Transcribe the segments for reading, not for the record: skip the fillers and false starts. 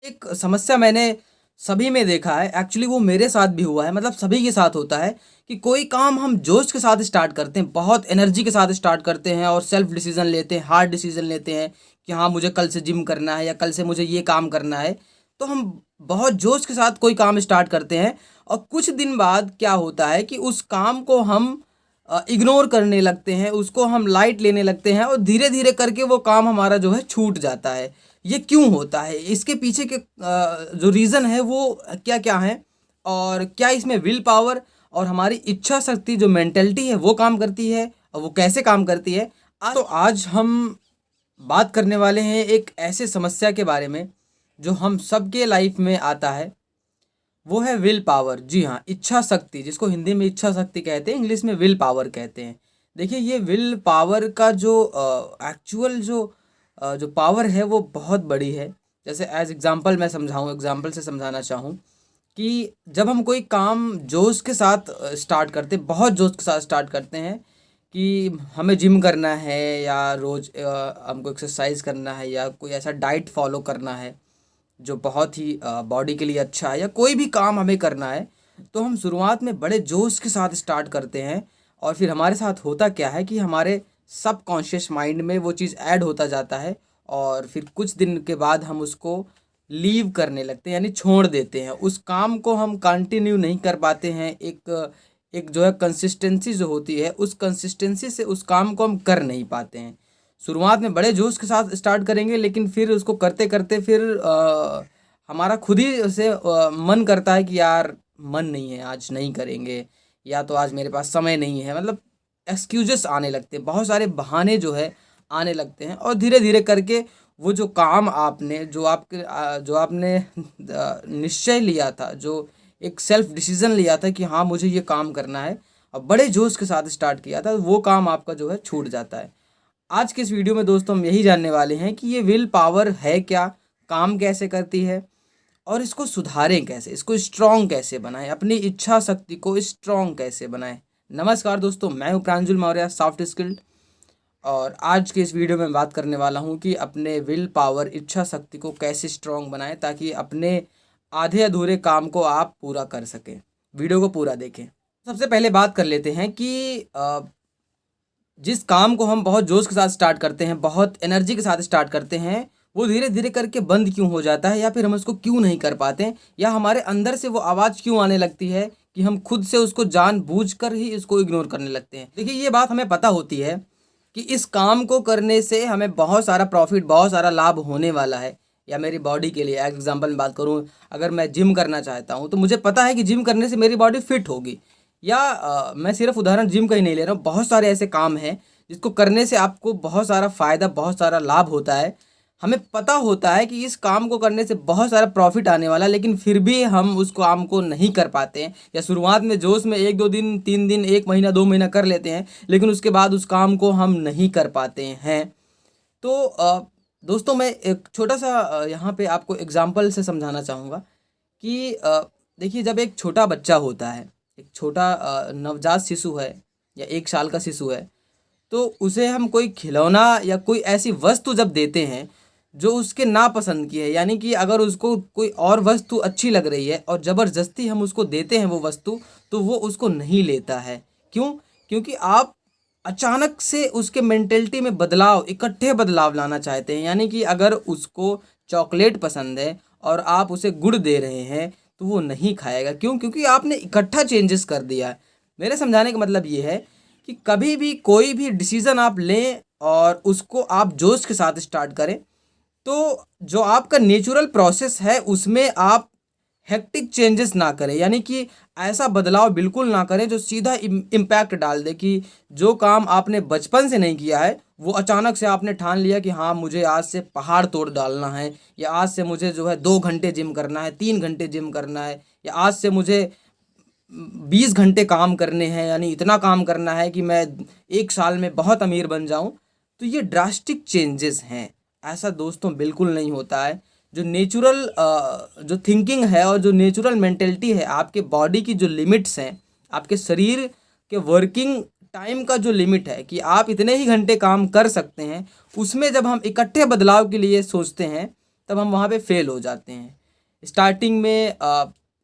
एक समस्या मैंने सभी में देखा है, एक्चुअली वो मेरे साथ भी हुआ है, मतलब सभी के साथ होता है कि कोई काम हम जोश के साथ स्टार्ट करते हैं, बहुत एनर्जी के साथ स्टार्ट करते हैं और सेल्फ डिसीजन लेते हैं, हार्ड डिसीजन लेते हैं कि हाँ मुझे कल से जिम करना है या कल से मुझे ये काम करना है। तो हम बहुत जोश के साथ कोई काम स्टार्ट करते हैं और कुछ दिन बाद क्या होता है कि उस काम को हम इग्नोर करने लगते हैं, उसको हम लाइट लेने लगते हैं और धीरे धीरे करके वो काम हमारा जो है छूट जाता है। ये क्यों होता है? इसके पीछे के जो रीज़न है वो क्या क्या है, और क्या इसमें विल पावर और हमारी इच्छा शक्ति जो मेंटेलिटी है वो काम करती है, और वो कैसे काम करती है? आज हम बात करने वाले हैं एक ऐसे समस्या के बारे में जो हम सबके लाइफ में आता है। वो है विल पावर। जी हाँ, इच्छा शक्ति, जिसको हिंदी में इच्छा शक्ति कहते हैं, इंग्लिश में विल पावर कहते हैं। देखिए, ये विल पावर का जो एक्चुअल जो पावर है वो बहुत बड़ी है। जैसे एज एग्जांपल मैं समझाऊँ, एग्जांपल से समझाना चाहूँ कि जब हम कोई काम जोश के साथ स्टार्ट करते हैं, बहुत जोश के साथ स्टार्ट करते हैं कि हमें जिम करना है या रोज़ हमको एक्सरसाइज करना है या कोई ऐसा डाइट फॉलो करना है जो बहुत ही बॉडी के लिए अच्छा है, या कोई भी काम हमें करना है, तो हम शुरुआत में बड़े जोश के साथ स्टार्ट करते हैं। और फिर हमारे साथ होता क्या है कि हमारे सबकॉन्शियस माइंड में वो चीज़ ऐड होता जाता है और फिर कुछ दिन के बाद हम उसको लीव करने लगते हैं, यानी छोड़ देते हैं। उस काम को हम कंटिन्यू नहीं कर पाते हैं। एक एक जो है कंसिस्टेंसी जो होती है, उस कंसिस्टेंसी से उस काम को हम कर नहीं पाते हैं। शुरुआत में बड़े जोश के साथ स्टार्ट करेंगे, लेकिन फिर उसको करते करते फिर हमारा खुद ही से मन करता है कि यार मन नहीं है, आज नहीं करेंगे, या तो आज मेरे पास समय नहीं है, मतलब एक्सक्यूजेस आने लगते हैं, बहुत सारे बहाने जो है आने लगते हैं। और धीरे धीरे करके वो जो काम आपने जो आपने निश्चय लिया था, जो एक सेल्फ डिसीजन लिया था कि हाँ मुझे ये काम करना है, और बड़े जोश के साथ स्टार्ट किया था, वो काम आपका जो है छूट जाता है। आज के इस वीडियो में दोस्तों हम यही जानने वाले हैं कि ये विल पावर है क्या, काम कैसे करती है, और इसको सुधारें कैसे, इसको स्ट्रॉन्ग कैसे बनाएं, अपनी इच्छा शक्ति को स्ट्रॉन्ग कैसे बनाएं। नमस्कार दोस्तों, मैं हूं प्रांजुल मौर्य, सॉफ्ट स्किल्ड, और आज के इस वीडियो में बात करने वाला हूं कि अपने विल पावर, इच्छा शक्ति को कैसे स्ट्रॉन्ग बनाएं ताकि अपने आधे अधूरे काम को आप पूरा कर सकें। वीडियो को पूरा देखें। सबसे पहले बात कर लेते हैं कि जिस काम को हम बहुत जोश के साथ स्टार्ट करते हैं, बहुत एनर्जी के साथ स्टार्ट करते हैं, वो धीरे धीरे करके बंद क्यों हो जाता है, या फिर हम उसको क्यों नहीं कर पाते हैं, या हमारे अंदर से वो आवाज़ क्यों आने लगती है कि हम खुद से उसको जानबूझकर ही इसको इग्नोर करने लगते हैं। देखिए, ये बात हमें पता होती है कि इस काम को करने से हमें बहुत सारा प्रॉफिट, बहुत सारा लाभ होने वाला है, या मेरी बॉडी के लिए एग्जाम्पल में बात करूँ, अगर मैं जिम करना चाहता हूँ तो मुझे पता है कि जिम करने से मेरी बॉडी फिट होगी। या मैं सिर्फ उदाहरण जिम का ही नहीं ले रहा हूँ, बहुत सारे ऐसे काम हैं जिसको करने से आपको बहुत सारा फ़ायदा, बहुत सारा लाभ होता है। हमें पता होता है कि इस काम को करने से बहुत सारा प्रॉफिट आने वाला है, लेकिन फिर भी हम उस काम को नहीं कर पाते हैं, या शुरुआत में जोश में 1-2 दिन, 3 दिन, 1 महीना, 2 महीना कर लेते हैं, लेकिन उसके बाद उस काम को हम नहीं कर पाते हैं। तो दोस्तों, मैं एक छोटा सा यहाँ पे आपको एग्जाम्पल से समझाना चाहूँगा कि देखिए, जब एक छोटा बच्चा होता है, एक छोटा नवजात शिशु है या 1 साल का शिशु है, तो उसे हम कोई खिलौना या कोई ऐसी वस्तु जब देते हैं जो उसके नापसंद की है, यानी कि अगर उसको कोई और वस्तु अच्छी लग रही है और ज़बरदस्ती हम उसको देते हैं वो वस्तु, तो वो उसको नहीं लेता है। क्यों? क्योंकि आप अचानक से उसके मेंटेलिटी में बदलाव, इकट्ठे बदलाव लाना चाहते हैं। यानी कि अगर उसको चॉकलेट पसंद है और आप उसे गुड़ दे रहे हैं, तो वो नहीं खाएगा। क्यों? क्योंकि आपने इकट्ठा चेंजेस कर दिया है। मेरे समझाने का मतलब ये है कि कभी भी कोई भी डिसीज़न आप लें और उसको आप जोश के साथ स्टार्ट करें, तो जो आपका नेचुरल प्रोसेस है उसमें आप हेक्टिक चेंजेस ना करें, यानी कि ऐसा बदलाव बिल्कुल ना करें जो सीधा इम्पैक्ट डाल दे कि जो काम आपने बचपन से नहीं किया है, वो अचानक से आपने ठान लिया कि हाँ मुझे आज से पहाड़ तोड़ डालना है, या आज से मुझे जो है 2 घंटे जिम करना है, 3 घंटे जिम करना है, या आज से मुझे 20 घंटे काम करने हैं, यानी इतना काम करना है कि मैं 1 साल में बहुत अमीर बन जाऊं। तो ये ड्रास्टिक चेंजेस हैं। ऐसा दोस्तों बिल्कुल नहीं होता है। जो नेचुरल जो थिंकिंग है और जो नेचुरल मेंटेलिटी है, आपके बॉडी की जो लिमिट्स हैं, आपके शरीर के वर्किंग टाइम का जो लिमिट है कि आप इतने ही घंटे काम कर सकते हैं, उसमें जब हम इकट्ठे बदलाव के लिए सोचते हैं, तब हम वहाँ पे फेल हो जाते हैं। स्टार्टिंग में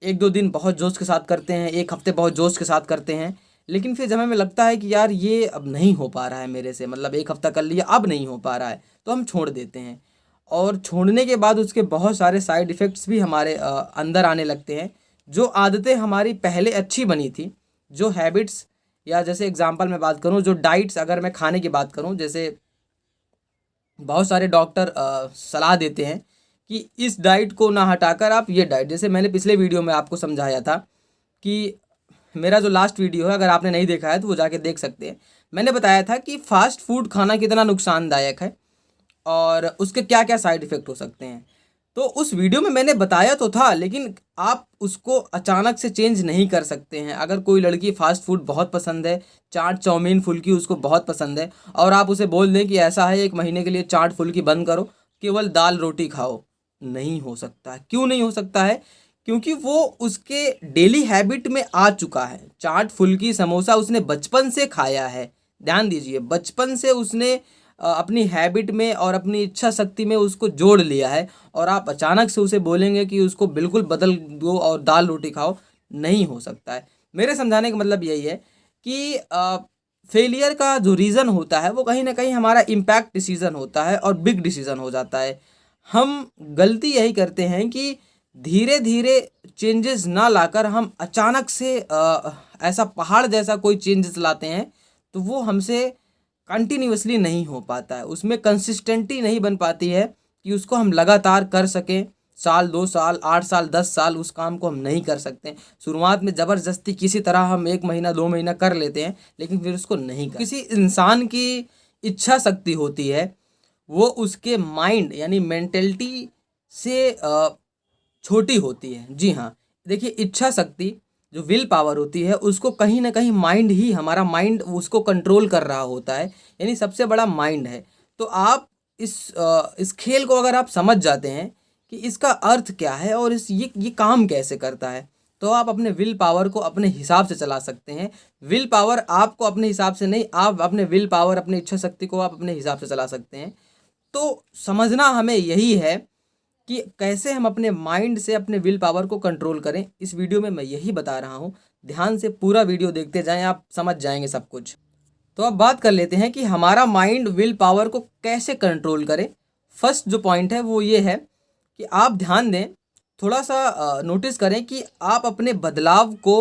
1-2 दिन बहुत जोश के साथ करते हैं, 1 हफ्ते बहुत जोश के साथ करते हैं, लेकिन फिर जब हमें लगता है कि यार ये अब नहीं हो पा रहा है मेरे से, मतलब 1 हफ्ता कर लिया अब नहीं हो पा रहा है, तो हम छोड़ देते हैं। और छोड़ने के बाद उसके बहुत सारे साइड इफ़ेक्ट्स भी हमारे अंदर आने लगते हैं। जो आदतें हमारी पहले अच्छी बनी थी, जो हैबिट्स, या जैसे एग्जांपल मैं बात करूं, जो डाइट्स, अगर मैं खाने की बात करूं, जैसे बहुत सारे डॉक्टर सलाह देते हैं कि इस डाइट को ना हटाकर आप ये डाइट, जैसे मैंने पिछले वीडियो में आपको समझाया था कि मेरा जो लास्ट वीडियो है, अगर आपने नहीं देखा है तो वो जाके देख सकते हैं। मैंने बताया था कि फास्ट फूड खाना कितना नुकसानदायक है और उसके क्या क्या साइड इफ़ेक्ट हो सकते हैं। तो उस वीडियो में मैंने बताया तो था, लेकिन आप उसको अचानक से चेंज नहीं कर सकते हैं। अगर कोई लड़की फास्ट फूड बहुत पसंद है, चाट चाउमीन फुल्की उसको बहुत पसंद है, और आप उसे बोल दें कि ऐसा है 1 महीने के लिए चाट फुल्की बंद करो, केवल दाल रोटी खाओ, नहीं हो सकता है। क्यों नहीं हो सकता है? क्योंकि वो उसके डेली हैबिट में आ चुका है। चाट फुल्की समोसा उसने बचपन से खाया है। ध्यान दीजिए, बचपन से उसने अपनी हैबिट में और अपनी इच्छा शक्ति में उसको जोड़ लिया है, और आप अचानक से उसे बोलेंगे कि उसको बिल्कुल बदल दो और दाल रोटी खाओ, नहीं हो सकता है। मेरे समझाने का मतलब यही है कि फेलियर का जो रीज़न होता है वो कहीं ना कहीं हमारा इम्पैक्ट डिसीज़न होता है और बिग डिसीज़न हो जाता है। हम गलती यही करते हैं कि धीरे धीरे चेंजेस ना लाकर हम अचानक से ऐसा पहाड़ जैसा कोई चेंजेस लाते हैं, तो वो हमसे कंटिन्यूअसली नहीं हो पाता है, उसमें कंसिस्टेंटी नहीं बन पाती है कि उसको हम लगातार कर सकें। साल 2 साल 8 साल 10 साल उस काम को हम नहीं कर सकते। शुरुआत में ज़बरदस्ती किसी तरह हम 1 महीना 2 महीना कर लेते हैं, लेकिन फिर उसको नहीं कर। किसी इंसान की इच्छा शक्ति होती है, वो उसके माइंड यानी मेंटलिटी से छोटी होती है। जी हाँ, देखिए, इच्छा शक्ति जो विल पावर होती है उसको कहीं ना कहीं माइंड ही, हमारा माइंड उसको कंट्रोल कर रहा होता है, यानी सबसे बड़ा माइंड है। तो आप इस खेल को अगर आप समझ जाते हैं कि इसका अर्थ क्या है और ये काम कैसे करता है, तो आप अपने विल पावर को अपने हिसाब से चला सकते हैं। विल पावर आपको अपने हिसाब से नहीं, आप अपने विल पावर, अपनी इच्छा शक्ति को आप अपने हिसाब से चला सकते हैं। तो समझना हमें यही है कि कैसे हम अपने माइंड से अपने विल पावर को कंट्रोल करें। इस वीडियो में मैं यही बता रहा हूँ। ध्यान से पूरा वीडियो देखते जाएं, आप समझ जाएंगे सब कुछ। तो अब बात कर लेते हैं कि हमारा माइंड विल पावर को कैसे कंट्रोल करे। फर्स्ट जो पॉइंट है वो ये है कि आप ध्यान दें, थोड़ा सा नोटिस करें कि आप अपने बदलाव को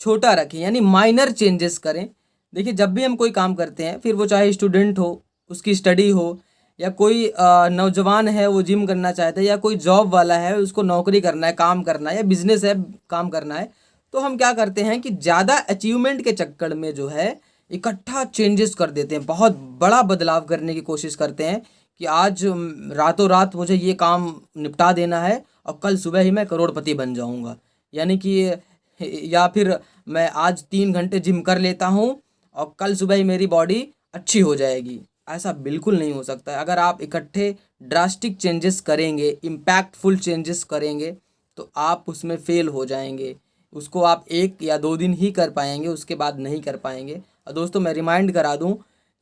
छोटा रखें, यानी माइनर चेंजेस करें। देखिए, जब भी हम कोई काम करते हैं, फिर वो चाहे स्टूडेंट हो, उसकी स्टडी हो, या कोई नौजवान है वो जिम करना चाहता है, या कोई जॉब वाला है उसको नौकरी करना है, काम करना है, या बिजनेस है काम करना है, तो हम क्या करते हैं कि ज़्यादा अचीवमेंट के चक्कर में जो है इकट्ठा चेंजेस कर देते हैं, बहुत बड़ा बदलाव करने की कोशिश करते हैं कि आज रातों रात मुझे ये काम निपटा देना है और कल सुबह ही मैं करोड़पति बन जाऊंगा। यानी कि या फिर मैं आज 3 घंटे जिम कर लेता हूँ और कल सुबह ही मेरी बॉडी अच्छी हो जाएगी। ऐसा बिल्कुल नहीं हो सकता है। अगर आप इकट्ठे ड्रास्टिक चेंजेस करेंगे, इम्पैक्टफुल चेंजेस करेंगे, तो आप उसमें फेल हो जाएंगे। उसको आप 1 या 2 दिन ही कर पाएंगे, उसके बाद नहीं कर पाएंगे। और दोस्तों, मैं रिमाइंड करा दूं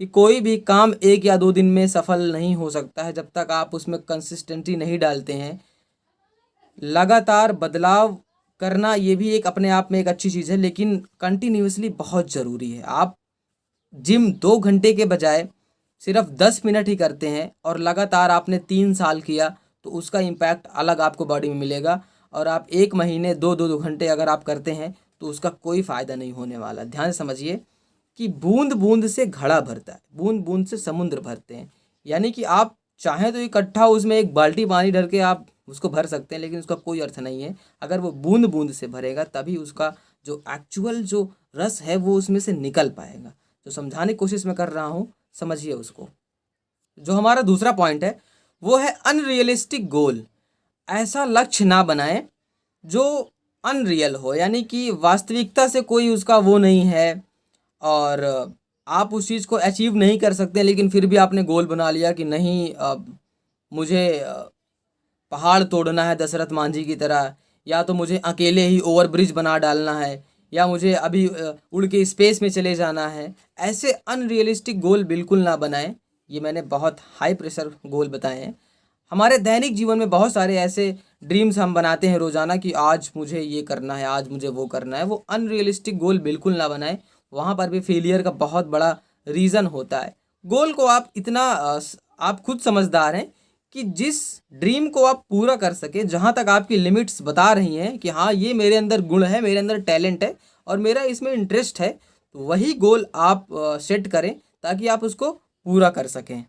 कि कोई भी काम 1 या 2 दिन में सफल नहीं हो सकता है, जब तक आप उसमें कंसिस्टेंसी नहीं डालते हैं। लगातार बदलाव करना ये भी एक अपने आप में एक अच्छी चीज़ है, लेकिन कंटिन्यूसली बहुत ज़रूरी है। आप जिम 2 घंटे के बजाय सिर्फ 10 मिनट ही करते हैं और लगातार आपने 3 साल किया, तो उसका इम्पैक्ट अलग आपको बॉडी में मिलेगा। और आप 1 महीने 2 घंटे अगर आप करते हैं तो उसका कोई फ़ायदा नहीं होने वाला। ध्यान से समझिए कि बूंद बूंद से घड़ा भरता है, बूंद बूंद से समुद्र भरते हैं। यानी कि आप चाहें तो इकट्ठा उसमें 1 बाल्टी पानी डाल के आप उसको भर सकते हैं, लेकिन उसका कोई अर्थ नहीं है। अगर वो बूंद बूंद से भरेगा तभी उसका जो एक्चुअल जो रस है वो उसमें से निकल पाएगा। जो समझाने की कोशिश मैं कर रहा हूँ, समझिए उसको। जो हमारा दूसरा पॉइंट है वो है अनरियलिस्टिक गोल। ऐसा लक्ष्य ना बनाएं जो अनरियल हो, यानी कि वास्तविकता से कोई उसका वो नहीं है, और आप उस चीज़ को अचीव नहीं कर सकते, लेकिन फिर भी आपने गोल बना लिया कि नहीं, मुझे पहाड़ तोड़ना है दशरथ मांझी की तरह, या तो मुझे अकेले ही ओवर ब्रिज बना डालना है, या मुझे अभी उड़ के स्पेस में चले जाना है। ऐसे अनरियलिस्टिक गोल बिल्कुल ना बनाएं। ये मैंने बहुत हाई प्रेशर गोल बताए हैं। हमारे दैनिक जीवन में बहुत सारे ऐसे ड्रीम्स हम बनाते हैं रोज़ाना कि आज मुझे ये करना है, आज मुझे वो करना है। वो अनरियलिस्टिक गोल बिल्कुल ना बनाएं, वहाँ पर भी फेलियर का बहुत बड़ा रीज़न होता है। गोल को आप इतना आप खुद समझदार हैं कि जिस ड्रीम को आप पूरा कर सके, जहाँ तक आपकी लिमिट्स बता रही हैं कि हाँ ये मेरे अंदर गुण है, मेरे अंदर टैलेंट है और मेरा इसमें इंटरेस्ट है, तो वही गोल आप सेट करें ताकि आप उसको पूरा कर सकें।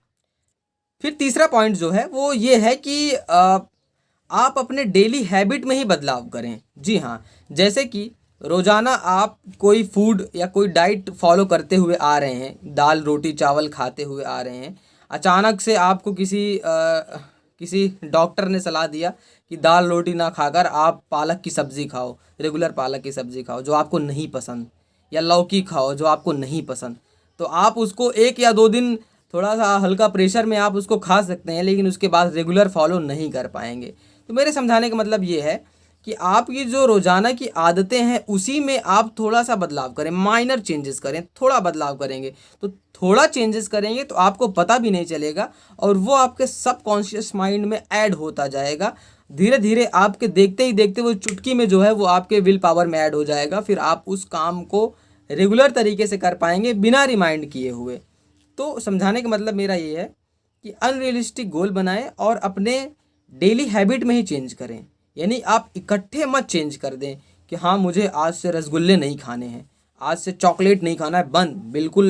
फिर तीसरा पॉइंट जो है वो ये है कि आप अपने डेली हैबिट में ही बदलाव करें। जी हाँ, जैसे कि रोज़ाना आप कोई फूड या कोई डाइट फॉलो करते हुए आ रहे हैं, दाल रोटी चावल खाते हुए आ रहे हैं, अचानक से आपको किसी डॉक्टर ने सलाह दिया कि दाल रोटी ना खाकर आप पालक की सब्ज़ी खाओ, रेगुलर पालक की सब्ज़ी खाओ जो आपको नहीं पसंद, या लौकी खाओ जो आपको नहीं पसंद। तो आप उसको 1 या 2 दिन थोड़ा सा हल्का प्रेशर में आप उसको खा सकते हैं, लेकिन उसके बाद रेगुलर फॉलो नहीं कर पाएंगे। तो मेरे समझाने का मतलब ये है कि आपकी जो रोज़ाना की आदतें हैं उसी में आप थोड़ा सा बदलाव करें, माइनर चेंजेस करें। थोड़ा बदलाव करेंगे तो थोड़ा चेंजेस करेंगे तो आपको पता भी नहीं चलेगा और वो आपके सबकॉन्शियस माइंड में ऐड होता जाएगा। धीरे धीरे आपके देखते ही देखते वो चुटकी में जो है वो आपके विल पावर में ऐड हो जाएगा। फिर आप उस काम को रेगुलर तरीके से कर पाएंगे बिना रिमाइंड किए हुए। तो समझाने का मतलब मेरा ये है कि अनरियलिस्टिक गोल बनाएं और अपने डेली हैबिट में ही चेंज करें। यानी आप इकट्ठे मत चेंज कर दें कि हाँ मुझे आज से रसगुल्ले नहीं खाने हैं, आज से चॉकलेट नहीं खाना है, बंद, बिल्कुल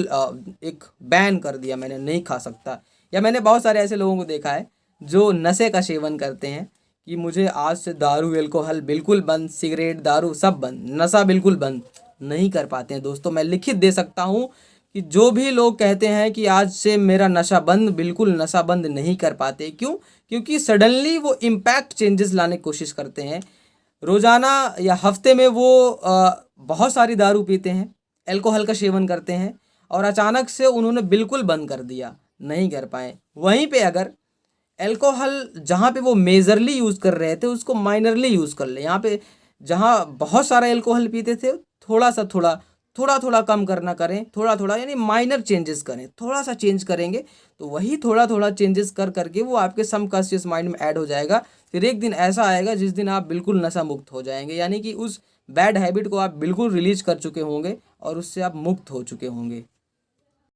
एक बैन कर दिया मैंने, नहीं खा सकता। या मैंने बहुत सारे ऐसे लोगों को देखा है जो नशे का सेवन करते हैं कि मुझे आज से दारू अल्कोहल बिल्कुल बंद, सिगरेट दारू सब बंद, नशा बिल्कुल बंद, नहीं कर पाते हैं। दोस्तों मैं लिखित दे सकता हूँ कि जो भी लोग कहते हैं कि आज से मेरा नशा बंद, बिल्कुल नशा बंद नहीं कर पाते। क्यों? क्योंकि सडनली वो इम्पैक्ट चेंजेस लाने की कोशिश करते हैं। रोज़ाना या हफ्ते में वो बहुत सारी दारू पीते हैं, अल्कोहल का सेवन करते हैं और अचानक से उन्होंने बिल्कुल बंद कर दिया, नहीं कर पाए। वहीं पे अगर अल्कोहल जहाँ पे वो मेजरली यूज़ कर रहे थे उसको माइनरली यूज़ कर ले। यहाँ पे जहाँ बहुत सारा अल्कोहल पीते थे थोड़ा थोड़ा कम करना करें, थोड़ा थोड़ा यानी माइनर चेंजेस करें। थोड़ा सा चेंज करेंगे तो वही थोड़ा थोड़ा चेंजेस कर करके वो आपके सबकॉन्शियस माइंड में ऐड हो जाएगा। फिर एक दिन ऐसा आएगा जिस दिन आप बिल्कुल नशा मुक्त हो जाएंगे, यानी कि उस बैड हैबिट को आप बिल्कुल रिलीज कर चुके होंगे और उससे आप मुक्त हो चुके होंगे।